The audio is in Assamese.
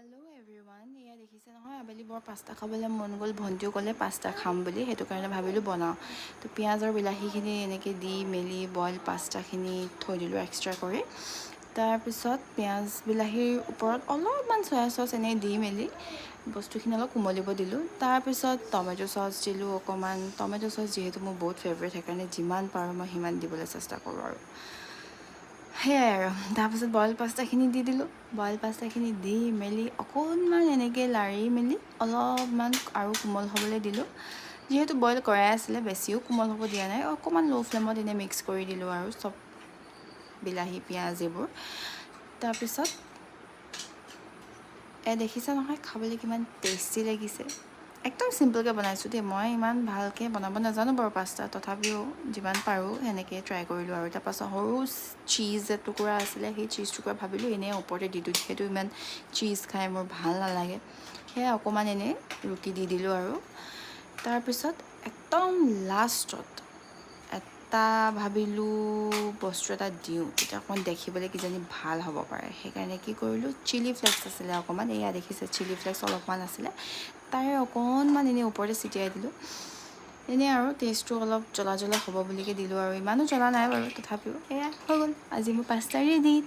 হেল্ল' এভৰিৱান, এয়া দেখিছে নহয় আবেলি বৰ পাস্তা খাবলৈ মন গ'ল। ভণ্টিও ক'লে পাস্তা খাম বুলি, সেইটো কাৰণে ভাবিলোঁ বনাওঁ। তো পিঁয়াজ আৰু বিলাহীখিনি এনেকৈ দি মেলি বইল পাস্তাখিনি থৈ দিলোঁ এক্সট্ৰা কৰি। তাৰপিছত পিঁয়াজ বিলাহীৰ ওপৰত অলপমান চয়া চচ এনেই দি মেলি বস্তুখিনি অলপ কোমলিব দিলোঁ। তাৰপিছত টমেট' চচ দিলোঁ অকণমান। টমেট' চচ যিহেতু মোৰ বহুত ফেভৰেট, সেইকাৰণে যিমান পাৰোঁ মই সিমান দিবলৈ চেষ্টা কৰোঁ আৰু সেয়াই আৰু। তাৰপিছত বইল পাস্তাখিনি দি দিলোঁ। বইল পাস্তাখিনি দি মেলি অকণমান এনেকৈ লাৰি মেলি অলপমান আৰু কোমল হ'বলৈ দিলোঁ। যিহেতু বইল কৰাই আছিলে, বেছিও কোমল হ'ব দিয়া নাই, অকণমান ল' ফ্লেমত এনেই মিক্স কৰি দিলোঁ আৰু চব বিলাহী পিঁয়াজ এইবোৰ। তাৰপিছত দেখিছে নহয় খাবলৈ কিমান টেষ্টি লাগিছে। একদম চিম্পলকৈ বনাইছোঁ দেই, মই ইমান ভালকৈ বনাব নাজানো বাৰু পাস্তা, তথাপিও যিমান পাৰোঁ সেনেকৈ ট্ৰাই কৰিলোঁ আৰু। তাৰপাছত সৰু চীজ এটুকুৰা আছিলে, সেই চীজ টুকুৰা ভাবিলোঁ এনেই ওপৰতে দি দিওঁ, যিহেতু ইমান চীজ খাই মোৰ ভাল নালাগে। সেয়া অকণমান এনেই ৰুকি দি দিলোঁ আৰু। তাৰপিছত একদম লাষ্টত এটা ভাবিলোঁ বস্তু এটা দিওঁ, তেতিয়া অকণমান দেখিবলৈ কিজানি ভাল হ'ব পাৰে। সেইকাৰণে কি কৰিলোঁ, চিলি ফ্লেক্স আছিলে অকণমান, এয়া দেখিছে চিলি ফ্লেক্স অলপমান আছিলে, তাৰে অকণমান এনেই ওপৰতে ছটিয়াই দিলোঁ। এনেই আৰু টেষ্টটো অলপ জ্বলা জ্বলা হ'ব বুলিকৈ দিলোঁ আৰু, ইমানো জ্বলা নাই বাৰু তথাপিও। এয়া হৈ গ'ল আজি মোৰ পাস্তা ৰেডি।